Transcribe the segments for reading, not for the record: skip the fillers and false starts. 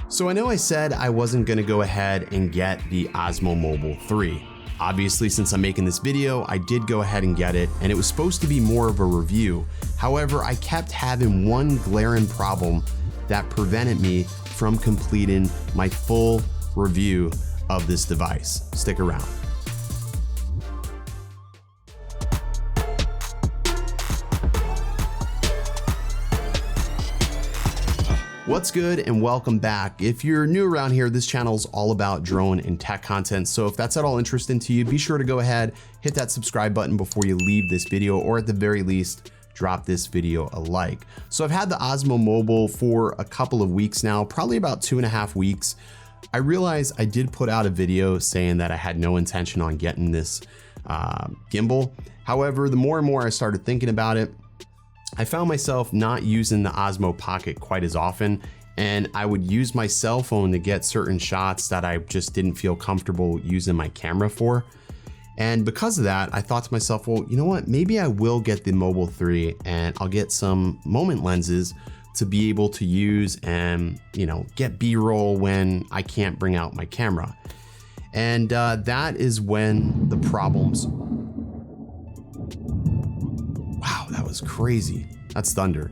So I know I said I wasn't gonna go ahead and get the Osmo Mobile 3. Obviously, since I'm making this video, I did go ahead and get it, and it was supposed to be more of a review. However, I kept having one glaring problem that prevented me from completing my full review of this device. Stick around. What's good and welcome back. If you're new around here, this channel is all about drone and tech content. So if that's at all interesting to you, be sure to go ahead, hit that subscribe button before you leave this video, or at the very least, drop this video a like. So I've had the Osmo Mobile for a couple of weeks now, probably about 2.5 weeks. I realized I did put out a video saying that I had no intention on getting this gimbal. However, the more and more I started thinking about it, I found myself not using the Osmo Pocket quite as often, and I would use my cell phone to get certain shots that I just didn't feel comfortable using my camera for. And because of that, I thought to myself, well, you know what, maybe I will get the Mobile 3 and I'll get some moment lenses to be able to use and, you know, get B-roll when I can't bring out my camera. And that is when the problems. Wow, that was crazy. That's thunder.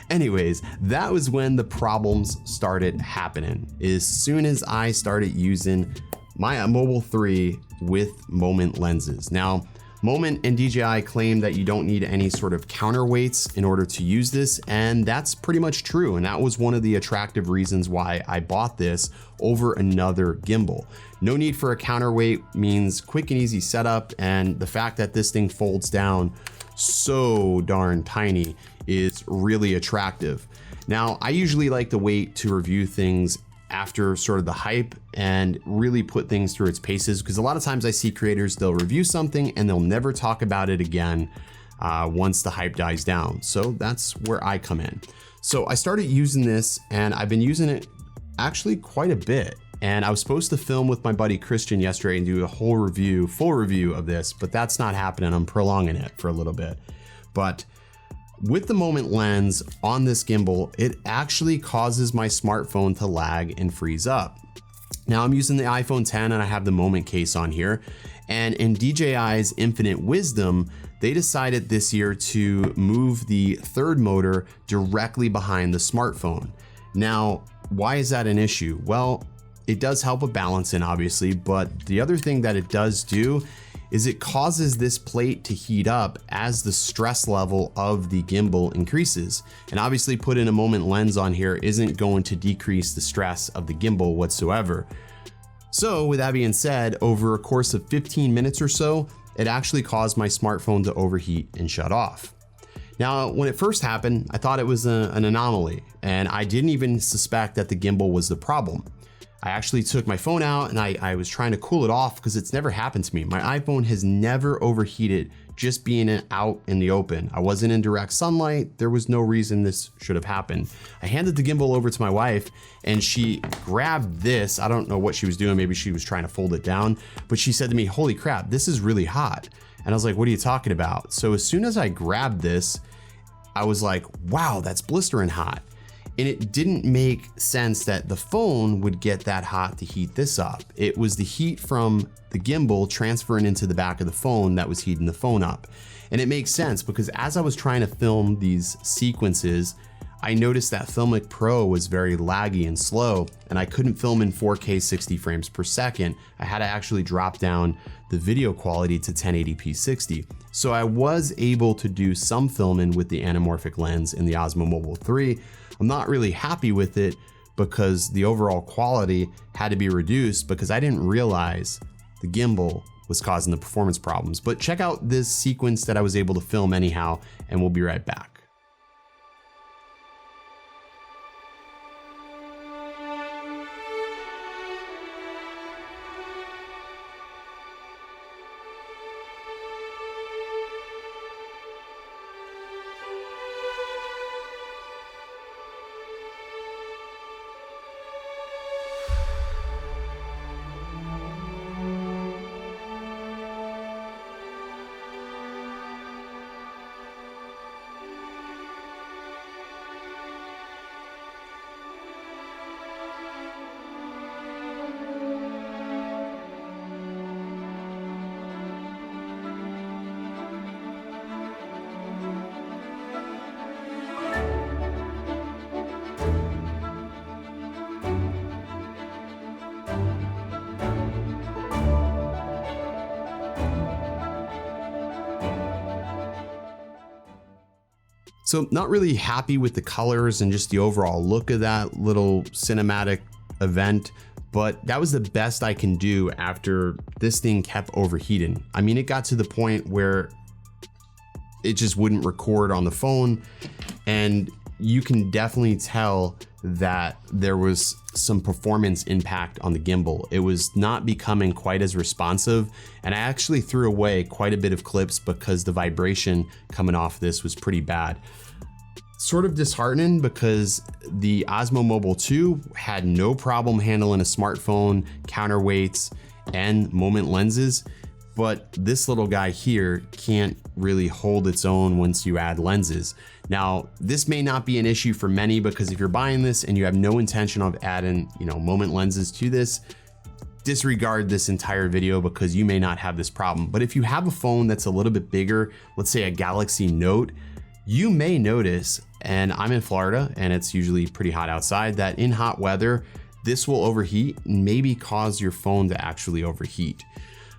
Anyways, that was when the problems started happening. As soon as I started using my Mobile 3 with Moment lenses. Now, Moment and DJI claim that you don't need any sort of counterweights in order to use this, and that's pretty much true. And that was one of the attractive reasons why I bought this over another gimbal. No need for a counterweight means quick and easy setup, and the fact that this thing folds down so darn tiny is really attractive. Now, I usually like to wait to review things after sort of the hype and really put things through its paces, because a lot of times I see creators, they'll review something and they'll never talk about it again once the hype dies down. So that's where I come in. So I started using this and I've been using it actually quite a bit. And I was supposed to film with my buddy Christian yesterday and do a whole review, full review of this, but that's not happening. I'm prolonging it for a little bit. But with the Moment lens on this gimbal, it actually causes my smartphone to lag and freeze up. Now I'm using the iPhone 10 and I have the Moment case on here. And in DJI's infinite wisdom, they decided this year to move the third motor directly behind the smartphone. Now, why is that an issue? Well, it does help with balancing, obviously, but the other thing that it does do is it causes this plate to heat up as the stress level of the gimbal increases. And obviously putting a Moment lens on here isn't going to decrease the stress of the gimbal whatsoever. So with that being said, over a course of 15 minutes or so, it actually caused my smartphone to overheat and shut off. Now, when it first happened, I thought it was an anomaly, and I didn't even suspect that the gimbal was the problem. I actually took my phone out and I was trying to cool it off because it's never happened to me. My iPhone has never overheated just being out in the open. I wasn't in direct sunlight. There was no reason this should have happened. I handed the gimbal over to my wife and she grabbed this. I don't know what she was doing. Maybe she was trying to fold it down, but she said to me, "Holy crap, this is really hot." And I was like, "What are you talking about?" So as soon as I grabbed this, I was like, wow, that's blistering hot. And it didn't make sense that the phone would get that hot to heat this up. It was the heat from the gimbal transferring into the back of the phone that was heating the phone up. And it makes sense because as I was trying to film these sequences, I noticed that Filmic Pro was very laggy and slow, and I couldn't film in 4K 60 frames per second. I had to actually drop down the video quality to 1080p 60. So I was able to do some filming with the anamorphic lens in the Osmo Mobile 3. I'm not really happy with it because the overall quality had to be reduced because I didn't realize the gimbal was causing the performance problems. But check out this sequence that I was able to film anyhow, and we'll be right back. So not really happy with the colors and just the overall look of that little cinematic event, but that was the best I can do after this thing kept overheating. I mean, it got to the point where it just wouldn't record on the phone, and you can definitely tell that there was some performance impact on the gimbal. It was not becoming quite as responsive, and I actually threw away quite a bit of clips because the vibration coming off this was pretty bad. Sort of disheartening because the Osmo Mobile 2 had no problem handling a smartphone, counterweights, and moment lenses, but this little guy here can't really hold its own once you add lenses. Now, this may not be an issue for many, because if you're buying this and you have no intention of adding, moment lenses to this, disregard this entire video because you may not have this problem. But if you have a phone that's a little bit bigger, let's say a Galaxy Note, you may notice, and I'm in Florida and it's usually pretty hot outside, that in hot weather, this will overheat and maybe cause your phone to actually overheat.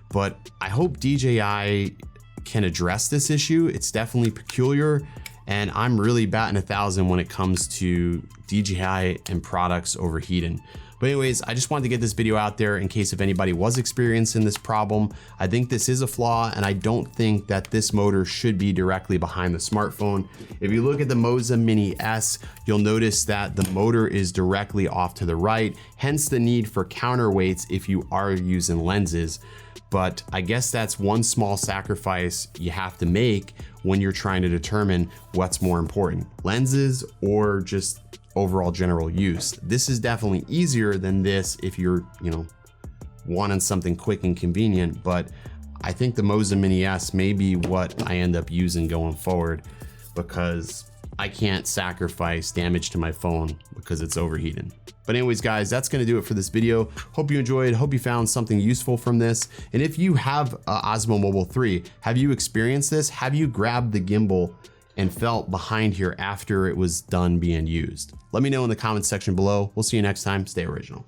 But I hope DJI can address this issue. It's definitely peculiar, and I'm really batting 1,000 when it comes to DJI and products overheating. But anyways, I just wanted to get this video out there in case if anybody was experiencing this problem. I think this is a flaw, and I don't think that this motor should be directly behind the smartphone. If you look at the Moza Mini S, you'll notice that the motor is directly off to the right, hence the need for counterweights if you are using lenses. But I guess that's one small sacrifice you have to make when you're trying to determine what's more important, lenses or just overall general use. This is definitely easier than this if you're, wanting something quick and convenient, but I think the Moza Mini S may be what I end up using going forward, because I can't sacrifice damage to my phone because it's overheating. But anyways, guys, that's gonna do it for this video. Hope you enjoyed, hope you found something useful from this. And if you have a Osmo Mobile 3, have you experienced this? Have you grabbed the gimbal and felt behind here after it was done being used? Let me know in the comments section below. We'll see you next time. Stay original.